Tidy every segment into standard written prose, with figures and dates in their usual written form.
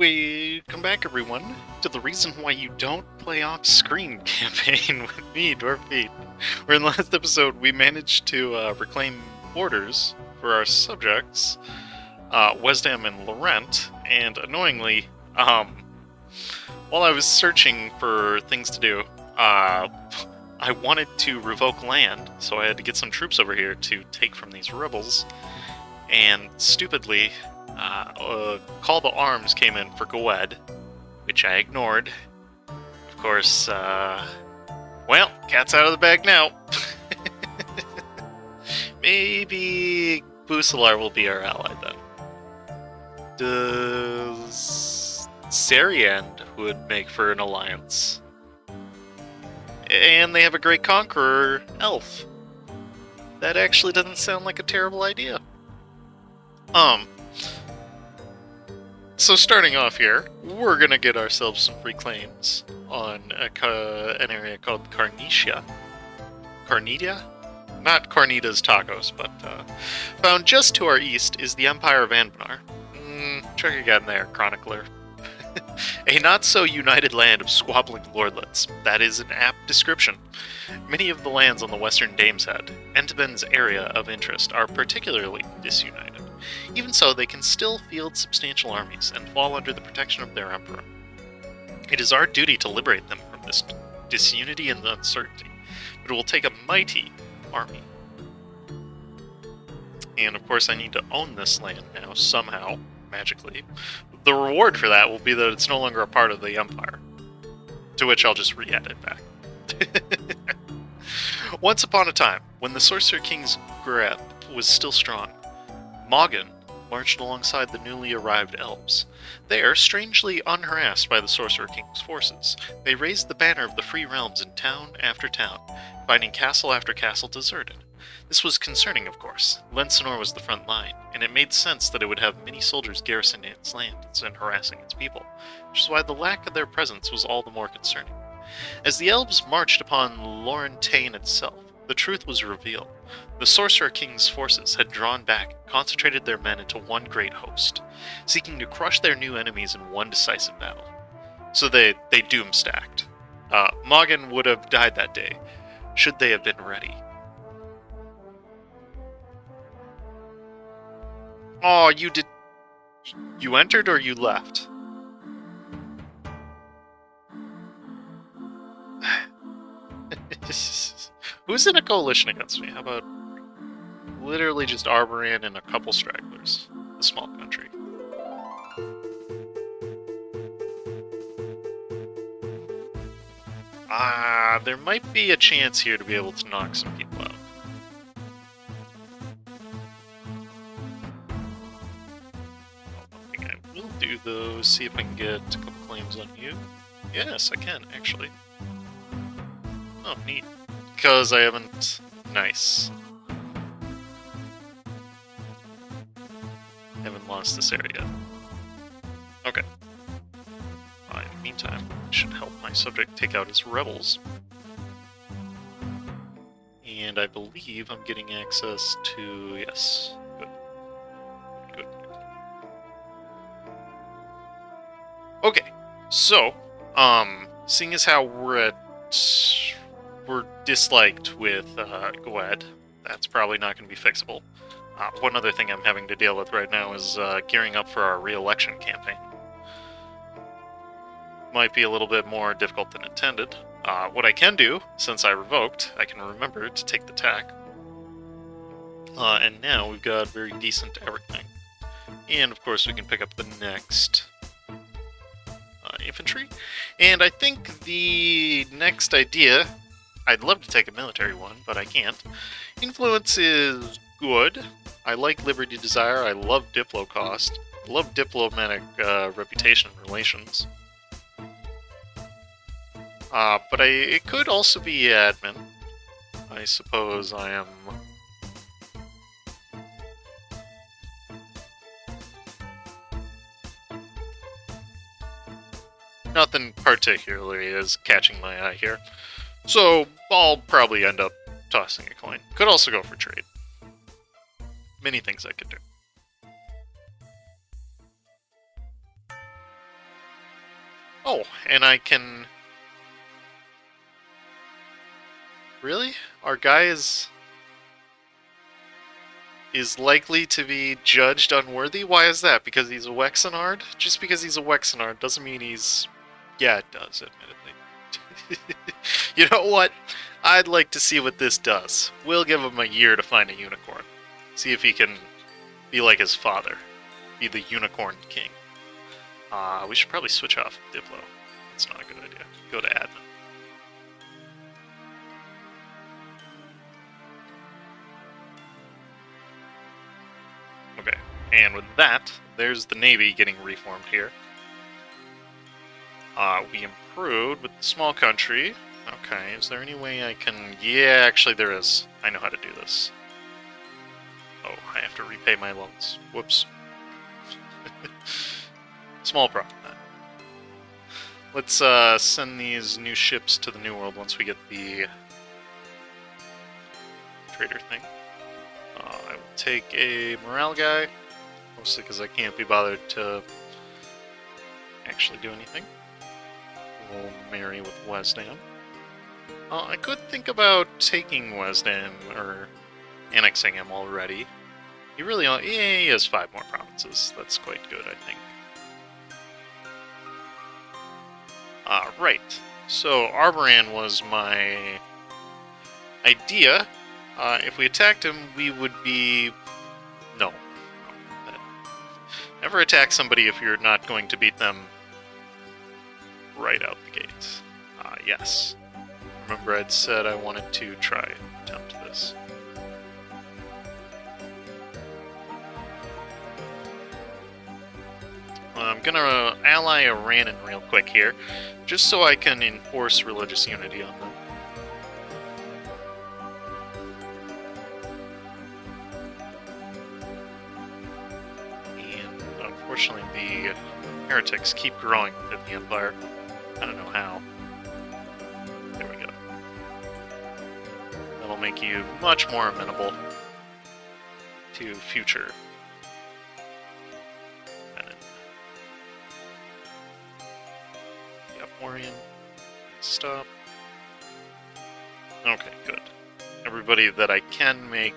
Welcome back, everyone, to the reason why you don't play off-screen campaign with me, Dwarf Pete. Where in the last episode, we managed to reclaim borders for our subjects, Wesdam and Lorent, and annoyingly, while I was searching for things to do, I wanted to revoke land, so I had to get some troops over here to take from these rebels, and stupidly, Call to Arms came in for Goed, which I ignored. Of course, well, cat's out of the bag now. Maybe Bucelar will be our ally then. Does Seriand would make for an alliance? And they have a great conqueror, Elf. That actually doesn't sound like a terrible idea. So starting off here, we're gonna get ourselves some free claims on an area called Carnitia. Carnitia? Not Carnita's Tacos, but found just to our east is the Empire of Anbennar. Check again there, chronicler. A not-so-united land of squabbling lordlets. That is an apt description. Many of the lands on the western Dame's Head, Entebin's area of interest, are particularly disunited. Even so, they can still field substantial armies and fall under the protection of their emperor. It is our duty to liberate them from this disunity and uncertainty, but it will take a mighty army. And of course I need to own this land now, somehow, magically. The reward for that will be that it's no longer a part of the Empire, to which I'll just re-add it back. Once upon a time, when the Sorcerer King's grip was still strong, Mogin marched alongside the newly arrived elves. There, strangely unharassed by the Sorcerer King's forces, they raised the banner of the Free Realms in town after town, finding castle after castle deserted. This was concerning, of course. Lensinor was the front line, and it made sense that it would have many soldiers garrisoning its lands and harassing its people, which is why the lack of their presence was all the more concerning. As the elves marched upon Lorentaine itself, the truth was revealed. The Sorcerer King's forces had drawn back and concentrated their men into one great host, seeking to crush their new enemies in one decisive battle. So they doom-stacked. Mogin would have died that day, should they have been ready. Oh, you did... You entered or you left? Who's in a coalition against me? How about literally just Arborian and a couple stragglers? A small country. There might be a chance here to be able to knock some people out. One thing I will do, though, is see if I can get a couple claims on you. Yes, I can, actually. Oh, neat. Because I haven't... Nice. Haven't lost this area. Okay. In the meantime, I should help my subject take out his rebels. And I believe I'm getting access to... Yes. Good. Good. Okay. So, seeing as how we're disliked with Goed, that's probably not going to be fixable. One other thing I'm having to deal with right now is gearing up for our re-election campaign. Might be a little bit more difficult than intended. What I can do, since I revoked, I can remember to take the tack. And now we've got very decent everything. And of course we can pick up the next infantry. And I think the next idea... I'd love to take a military one, but I can't. Influence is good. I like Liberty Desire. I love Diplo Cost. I love diplomatic reputation and relations. But it could also be admin. I suppose I am... Nothing particularly is catching my eye here. So, I'll probably end up tossing a coin. Could also go for trade. Many things I could do. Oh, and I can... Really? Our guy is likely to be judged unworthy? Why is that? Because he's a Wexenard? Just because he's a Wexenard doesn't mean he's... Yeah, it does, admittedly. You know what? I'd like to see what this does. We'll give him a year to find a unicorn. See if he can be like his father. Be the unicorn king. We should probably switch off Diplo. That's not a good idea. Go to admin. Okay, and with that, there's the Navy getting reformed here. We improved with the small country. Okay, is there any way I can... Yeah, actually there is. I know how to do this. Oh, I have to repay my loans. Whoops. Small problem, then. Let's send these new ships to the New World once we get the trader thing. I will take a morale guy, mostly because I can't be bothered to actually do anything. We'll marry with Wesdam. I could think about taking Wesdam, or annexing him already. He really only... Yeah, he has 5 more provinces. That's quite good, I think. Right. So, Arboran was my idea. If we attacked him, we would be... No. Never attack somebody if you're not going to beat them right out the gate. Yes. Remember I'd said I wanted to try and attempt this. I'm gonna ally Iran real quick here, just so I can enforce religious unity on them. And unfortunately the heretics keep growing within the Empire. I don't know how. There we go. That'll make you much more amenable to future Famine. Yep, Orion. Stop. Okay, good. Everybody that I can make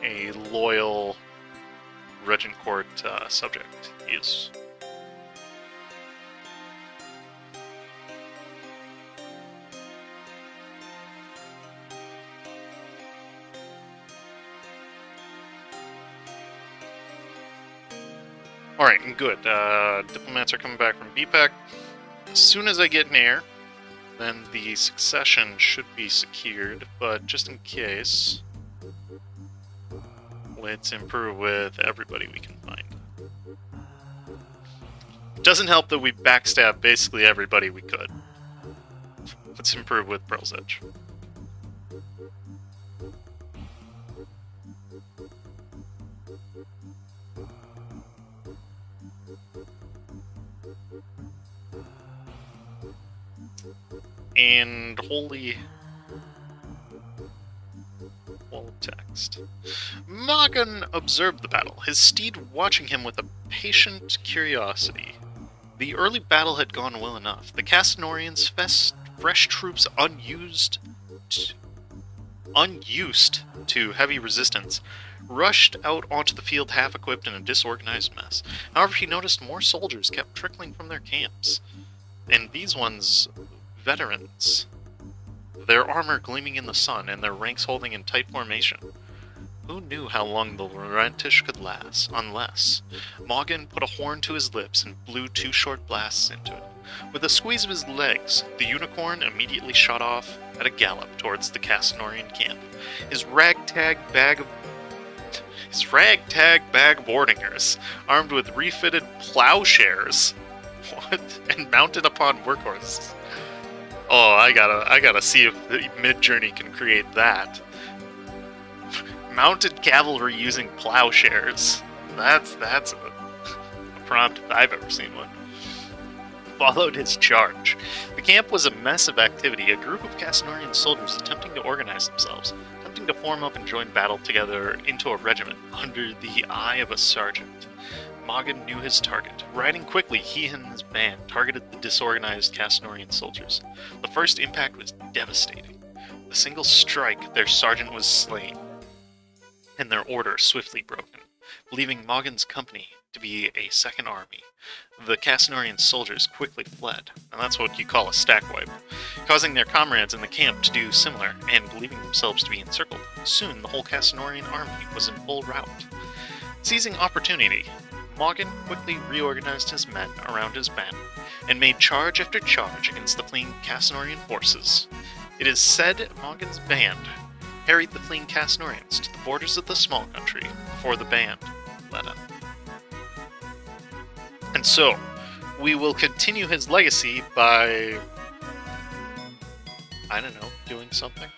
a loyal Regencourt subject is. Alright, good. Diplomats are coming back from BPEC. As soon as I get an heir, then the succession should be secured, but just in case, let's improve with everybody we can find. It doesn't help that we backstab basically everybody we could. Let's improve with Pearl's Edge. And holy wall text. Magan observed the battle, his steed watching him with a patient curiosity. The early battle had gone well enough. The Castinorians, fresh troops unused to heavy resistance, rushed out onto the field half-equipped in a disorganized mess. However, he noticed more soldiers kept trickling from their camps. And these ones... veterans, their armor gleaming in the sun and their ranks holding in tight formation. Who knew how long the Lorentish could last, unless... Magan put a horn to his lips and blew 2 short blasts into it. With a squeeze of his legs, the unicorn immediately shot off at a gallop towards the Castinorian camp. His ragtag bag of Ordingers, armed with refitted plowshares, and mounted upon workhorses. Oh, I gotta see if the Mid-Journey can create that. Mounted cavalry using plowshares. That's a prompt if I've ever seen one. Followed his charge. The camp was a mess of activity, a group of Castinorian soldiers attempting to organize themselves, attempting to form up and join battle together into a regiment under the eye of a sergeant. Mogin knew his target. Riding quickly, he and his band targeted the disorganized Casnorian soldiers. The first impact was devastating. With a single strike, their sergeant was slain, and their order swiftly broken. Believing Mogin's company to be a second army, the Casnorian soldiers quickly fled, and that's what you call a stack wipe, causing their comrades in the camp to do similar, and believing themselves to be encircled. Soon, the whole Casnorian army was in full rout. Seizing opportunity, Mogin quickly reorganized his men around his banner, and made charge after charge against the fleeing Casnorian forces. It is said Mogin's band harried the fleeing Casnorians to the borders of the small country before the band fled in. And so, we will continue his legacy by, I don't know, doing something?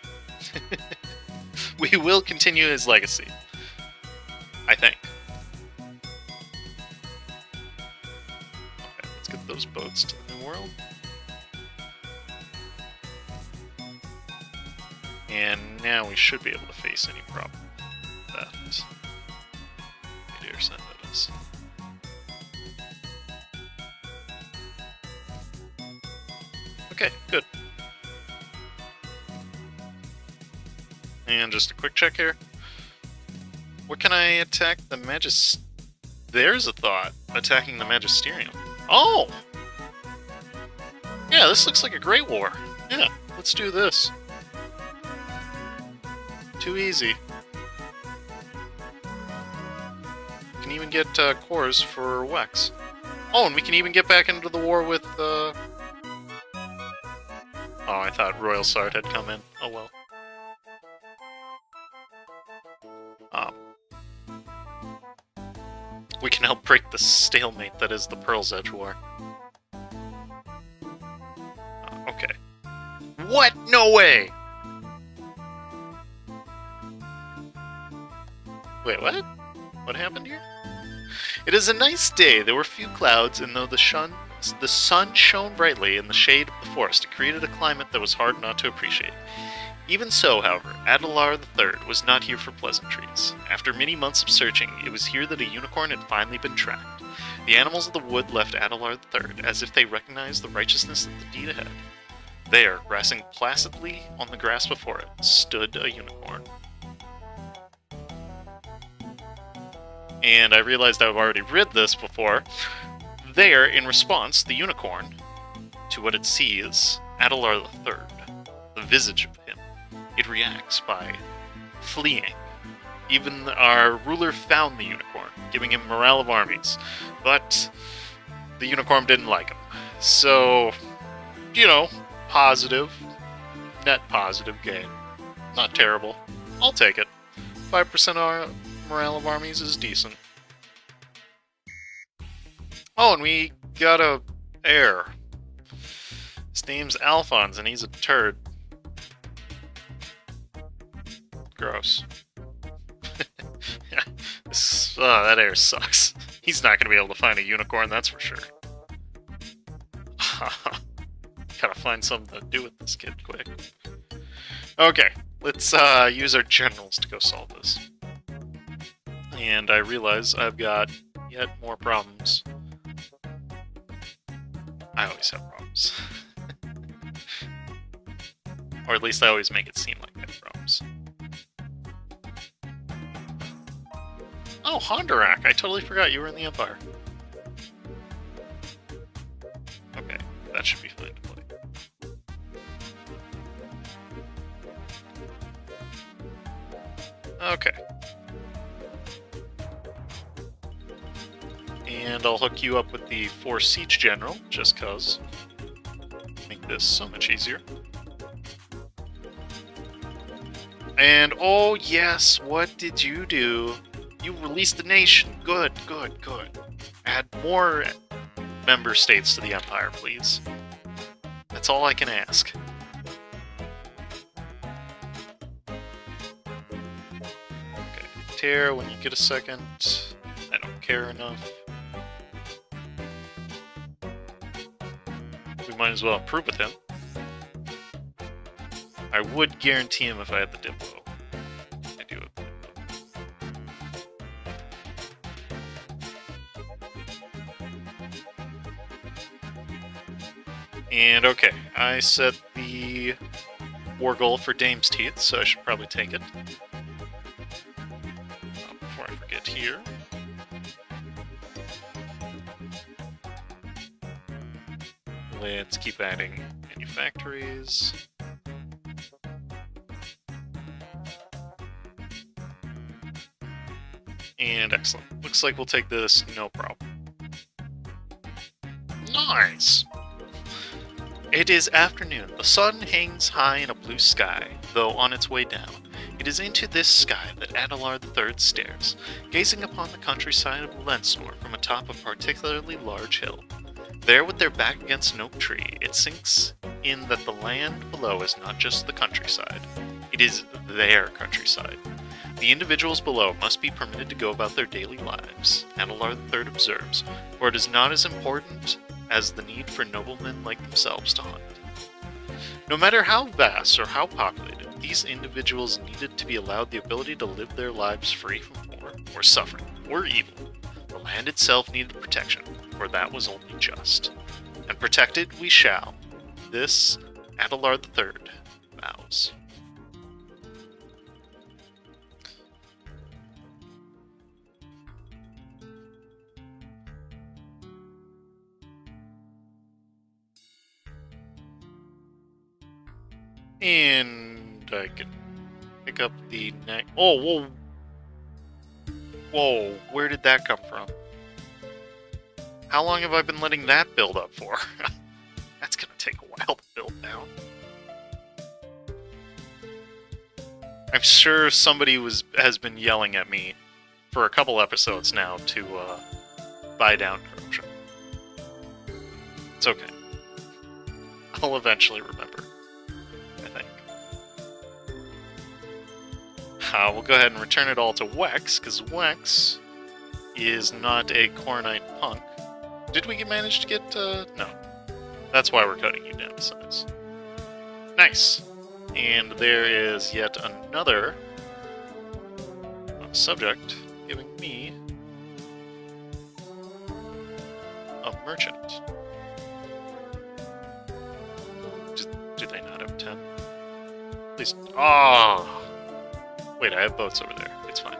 We will continue his legacy. I think. Okay, let's get those boats to the New World. And now we should be able to face any problem that they dare send at us. Okay, good. And just a quick check here. What can I attack the There's a thought. Attacking the Magisterium. Oh! Yeah, this looks like a great war. Yeah, let's do this. Too easy. We can even get cores for Wex. Oh, and we can even get back into the war with Oh, I thought Royal Sard had come in. Oh well. We can help break the stalemate that is the Pearl's Edge War. Okay. What? No way! Wait, what? What happened here? It is a nice day. There were few clouds, and though the sun shone brightly in the shade of the forest, it created a climate that was hard not to appreciate. Even so, however, Adelar III was not here for pleasantries. After many months of searching, it was here that a unicorn had finally been tracked. The animals of the wood left Adelar III as if they recognized the righteousness of the deed ahead. There, grassing placidly on the grass before it, stood a unicorn. And I realized I've already read this before. There, in response, the unicorn, to what it sees, Adelar III, the visage of him, it reacts by fleeing. Even our ruler found the unicorn, giving him morale of armies, but the unicorn didn't like him. So, you know, positive, net positive gain. Not terrible. I'll take it. 5% morale of armies is decent. Oh, and we got a heir. His name's Alphonse, and he's a turd. Gross. That heir sucks. He's not going to be able to find a unicorn, that's for sure. Gotta find something to do with this kid quick. Okay, let's use our generals to go solve this. And I realize I've got yet more problems. I always have problems. Or at least I always make it seem like I have problems. Oh, Hondurak! I totally forgot you were in the Empire. Okay, that should be fine to play. Okay. And I'll hook you up with the 4 Siege General, just cause. Make this so much easier. And, oh yes, what did you do? You released the nation. Good, good, good. Add more member states to the Empire, please. That's all I can ask. Okay, Tear, when you get a second. I don't care enough. We might as well improve with him. I would guarantee him if I had the Diplo. I do have the Diplo. And okay, I set the war goal for Dame's Teeth, so I should probably take it. Before I forget here. Let's keep adding manufactories. And excellent. Looks like we'll take this, no problem. Nice! It is afternoon. The sun hangs high in a blue sky, though on its way down. It is into this sky that Adelar III stares, gazing upon the countryside of Lensnor from atop a particularly large hill. There, with their back against an oak tree, it sinks in that the land below is not just the countryside. It is their countryside. The individuals below must be permitted to go about their daily lives, Adelar III observes, for it is not as important as the need for noblemen like themselves to hunt. No matter how vast or how populated, these individuals needed to be allowed the ability to live their lives free from war, or suffering, or evil. The land itself needed protection, for that was only just. And protect it we shall. This Adelar III vows. And I can pick up the next. Oh, whoa. Whoa, where did that come from? How long have I been letting that build up for? That's gonna take a while to build down. I'm sure somebody has been yelling at me for a couple episodes now to buy down corruption. It's okay. I'll eventually remember, I think. We'll go ahead and return it all to Wex, because Wex is not a Coronite punk. Did we manage to get... no. That's why we're cutting you down to size. Nice! And there is yet another subject giving me a merchant. Do they not have 10? Please... Oh! Wait, I have boats over there. It's fine.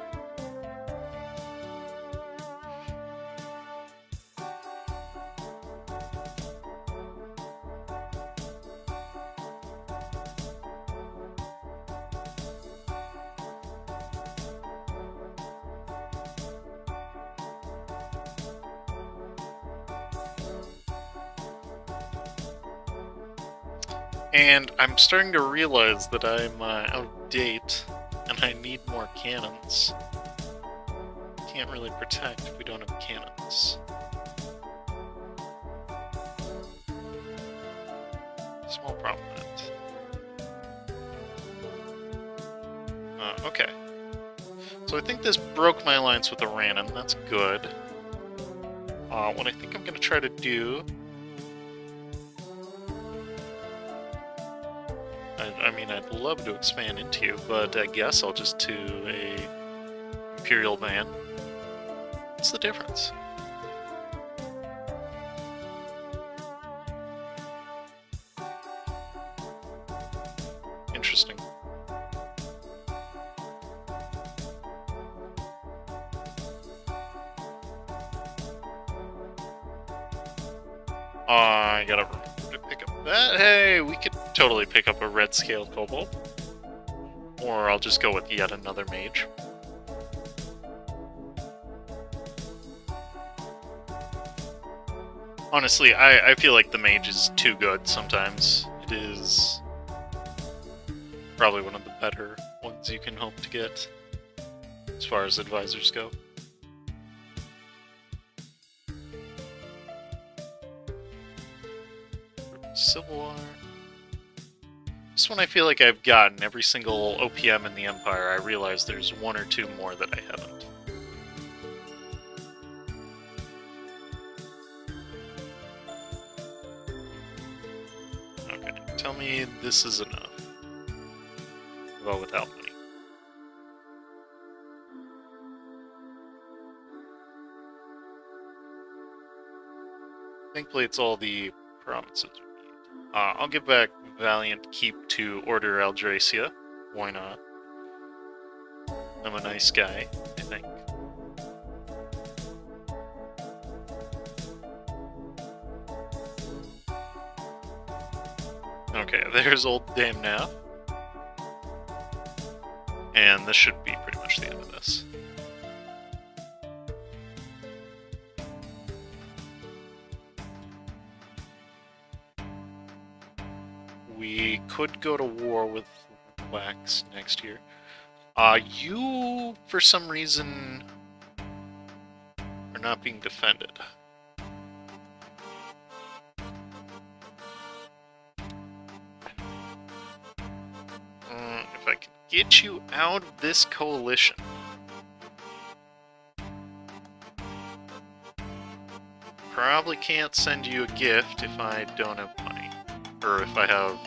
And I'm starting to realize that I'm out of date, and I need more cannons. Can't really protect if we don't have cannons. Small problem with that. Okay. So I think this broke my alliance with Iran, that's good. What I think I'm going to try to do... I mean, I'd love to expand into you, but I guess I'll just do a Imperial man. What's the difference? Interesting. I gotta remember to pick up that. Hey, we could totally pick up a red-scaled kobold. Or I'll just go with yet another mage. Honestly, I feel like the mage is too good sometimes. It is probably one of the better ones you can hope to get, as far as advisors go. Civil War. This one I feel like I've gotten every single OPM in the Empire. I realize there's one or two more that I haven't. Okay, tell me this is enough. Well, without money. Thankfully, it's all the provinces we need. I'll give back Valiant Keep to Order Aldracia. Why not? I'm a nice guy, I think. Okay, there's old Dame Nav. And this should be pretty much the end of this. We could go to war with Wax next year. You, for some reason, are not being defended. If I can get you out of this coalition. Probably can't send you a gift if I don't have money. Or if I have...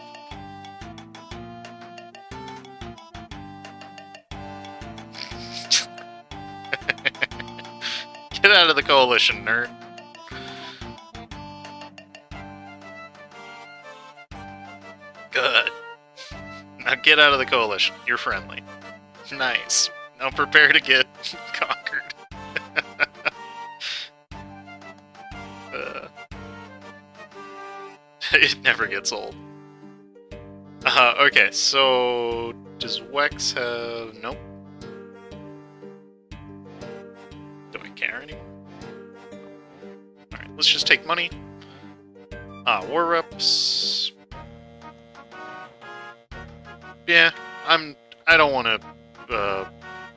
Get out of the coalition, nerd. Good. Now get out of the coalition. You're friendly. Nice. Now prepare to get conquered. It never gets old. Okay, so... Does Wex have... Nope. Do I care anymore? Alright, let's just take money. War reps... Yeah, I don't want to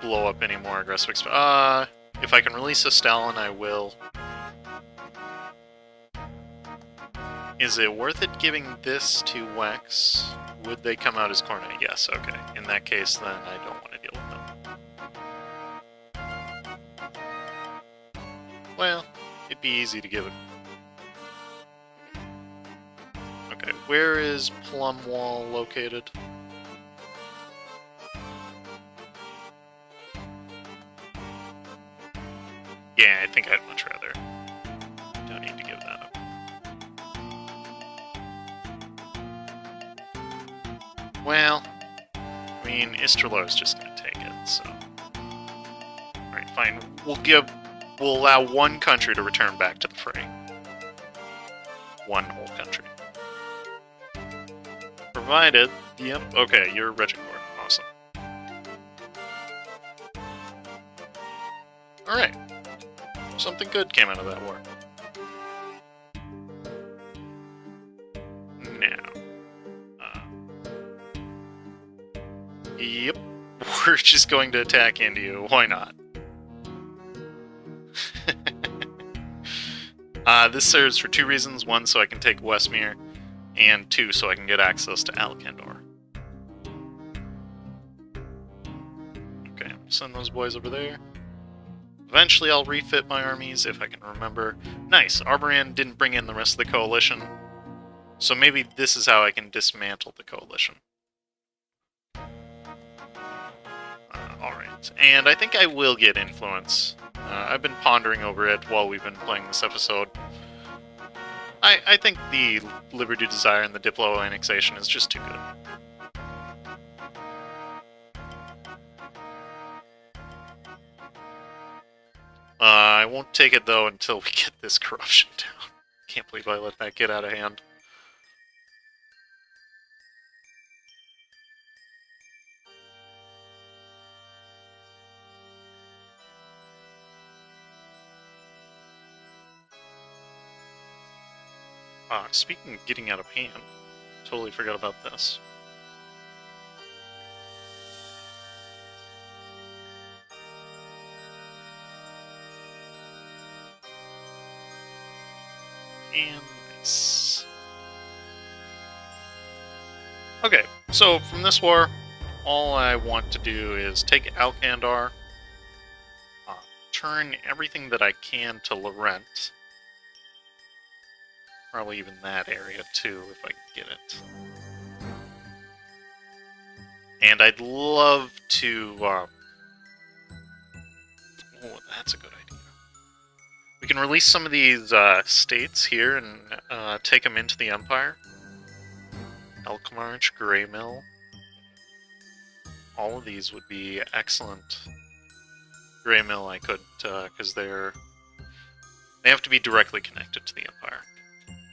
blow up any more aggressive if I can release a Stalin, I will. Is it worth it giving this to Wex? Would they come out as Cornet? Yes, okay. In that case, then I don't want to deal with them. Well, it'd be easy to give it. Okay, where is Plum Wall located? Yeah, I think I'd much rather. Don't need to give that up. Well, I mean, Isterlo is just gonna take it, so... Alright, fine. We'll allow one country to return back to the fray. One whole country. Provided... Yep, okay, you're Regicord. Awesome. Alright. Something good came out of that war. Now. Yep. We're just going to attack India. Why not? This serves for two reasons. One, so I can take Westmere. And two, so I can get access to Alkandor. Okay, send those boys over there. Eventually I'll refit my armies, if I can remember. Nice, Arboran didn't bring in the rest of the coalition. So maybe this is how I can dismantle the coalition. Alright, and I think I will get influence. I've been pondering over it while we've been playing this episode. I think the Liberty Desire and the Diplo annexation is just too good. I won't take it, though, until we get this corruption down. Can't believe I let that get out of hand. Speaking of getting out of hand, totally forgot about this. And nice. Okay, so from this war, all I want to do is take Alkandar, turn everything that I can to Lorent. Probably even that area too, if I can get it. And I'd love to... oh, that's a good idea. We can release some of these states here and take them into the Empire. Elkmarch, Greymill. All of these would be excellent. Greymill I could, because they have to be directly connected to the Empire,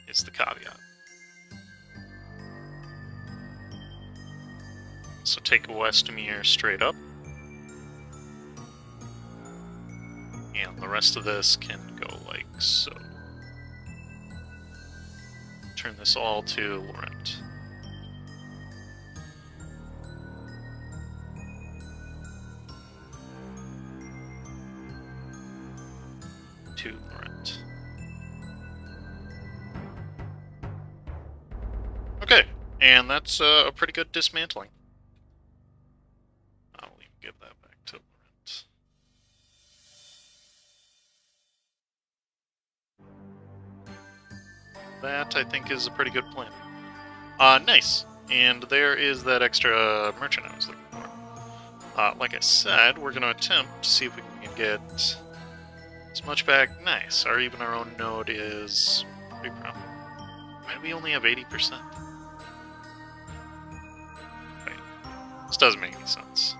is the caveat. So take Westmere straight up. And the rest of this can go like so. Turn this all to Lorent. To Lorent. Okay, and that's a pretty good dismantling. I'll even give that back to Lorent. That, I think, is a pretty good plan. Nice. And there is that extra merchant I was looking for. Like I said, we're going to attempt to see if we can get as much back. Nice. Even our own node is pretty proud. Why do we only have 80%? Wait. This doesn't make any sense.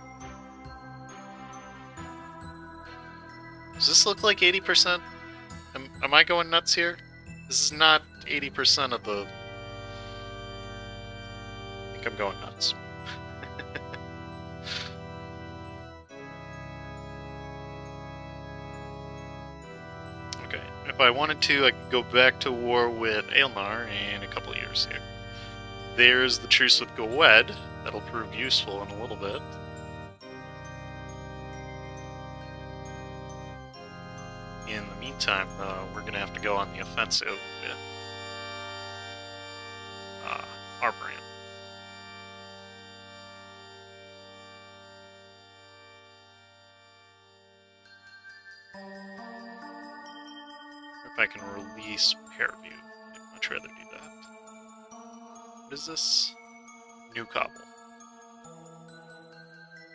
Does this look like 80%? Am I going nuts here? This is not 80% of the... I think I'm going nuts. Okay, if I wanted to, I could go back to war with Aelnar in a couple of years here. There's the truce with Gowed. That'll prove useful in a little bit. In the meantime, though, we're going to have to go on the offensive with our brand. If I can release Pairview, I'd much rather do that. What is this? New Cobble.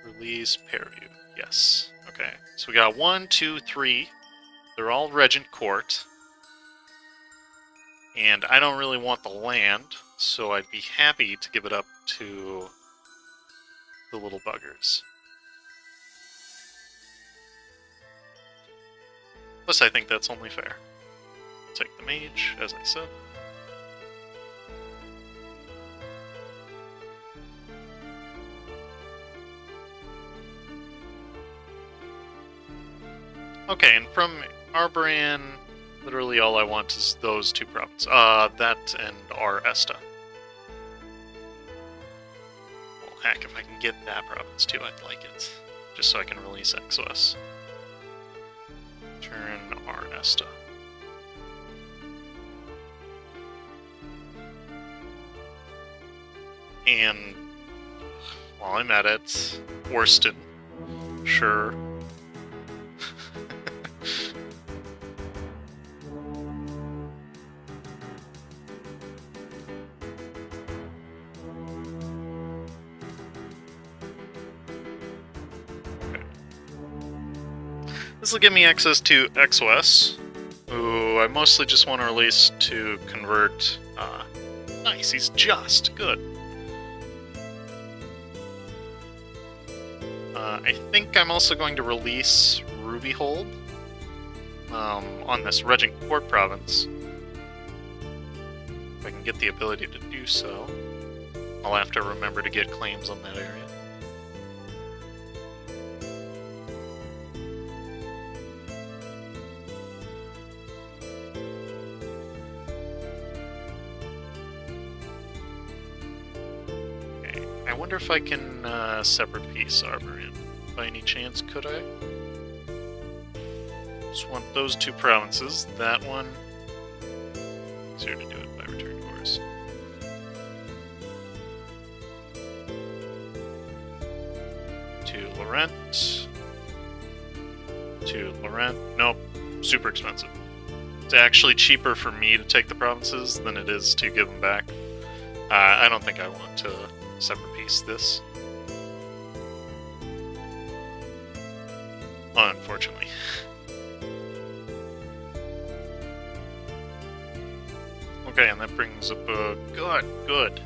Release Pairview. Yes. Okay. So we got 1, 2, 3. They're all Regent Court. And I don't really want the land, so I'd be happy to give it up to the little buggers. Plus, I think that's only fair. Take the mage, as I said. Okay, and from Arbran, literally all I want is those two provinces. That and our Esta. Well, heck, if I can get that province too, I'd like it. Just so I can release XOS. Turn our Esta. And while I'm at it, Worston. Sure. This will give me access to XOS, who I mostly just want to release to convert. Nice, he's just good. I think I'm also going to release Rubyhold on this Regent Court province. If I can get the ability to do so. I'll have to remember to get claims on that area. I wonder if I can separate piece Arborian. By any chance, could I? Just want those two provinces. That one. Easier to do it by return course. To Lorent. To Lorent. Nope. Super expensive. It's actually cheaper for me to take the provinces than it is to give them back. I don't think I want to separate piece this. Unfortunately. Okay, and that brings up a good.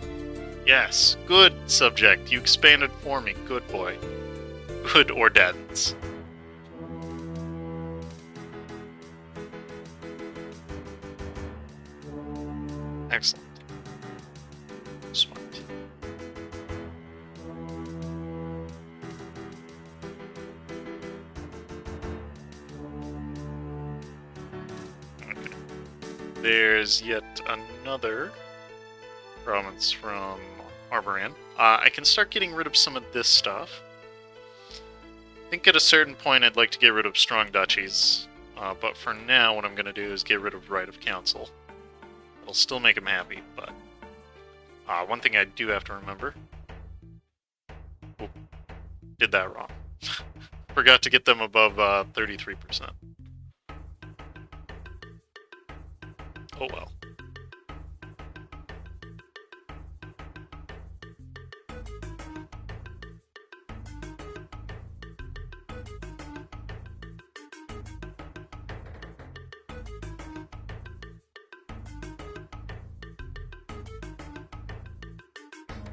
Yes, good subject. You expanded for me. Good boy. Good Ordens. Excellent. Smart. Okay. There's yet another province from Arboran. I can start getting rid of some of this stuff. I think at a certain point I'd like to get rid of strong duchies, but for now what I'm going to do is get rid of right of council. It'll still make him happy, but one thing I do have to remember. Oop, did that wrong. Forgot to get them above 33%. Oh well.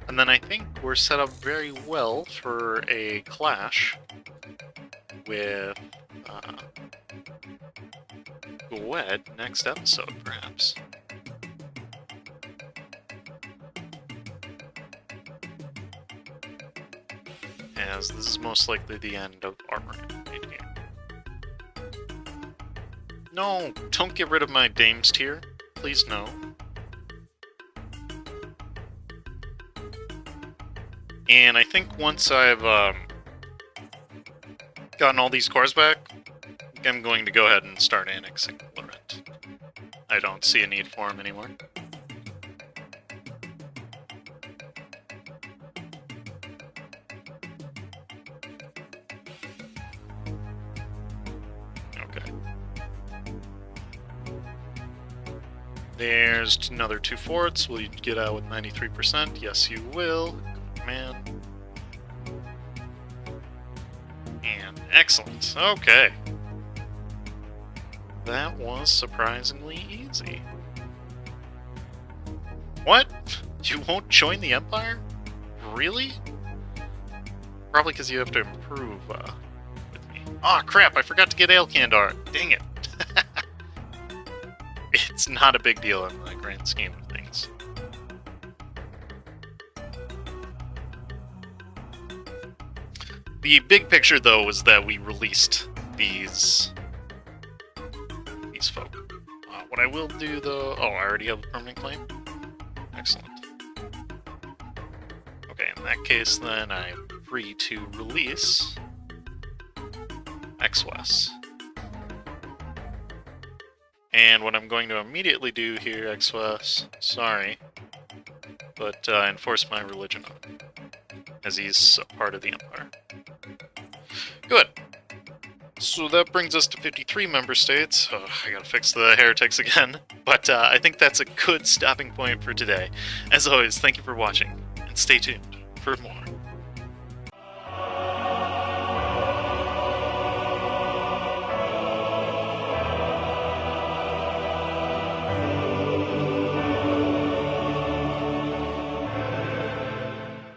And then I think we're set up very well for a clash with Gwed next episode, perhaps. As this is most likely the end of Armory right here. No, don't get rid of my Dames tier. Please no. And I think once I've gotten all these cores back, I'm going to go ahead and start annexing Lorent. I don't see a need for him anymore. Okay. There's another 2 forts. Will you get out with 93%? Yes, you will. Good man. And excellent. Okay. That was surprisingly easy. What? You won't join the Empire? Really? Probably because you have to improve with me. Aw, crap, I forgot to get Aelkandar. Dang it. It's not a big deal in the grand scheme of things. The big picture, though, was that we released these folk. What I will do, though... Oh, I already have a permanent claim? Excellent. Okay, in that case, then, I'm free to release X-West. And what I'm going to immediately do here, X-West, sorry, but enforce my religion on him, as he's a part of the Empire. Good. So that brings us to 53 member states. Oh, I gotta fix the heretics again. But I think that's a good stopping point for today. As always, thank you for watching, and stay tuned for more.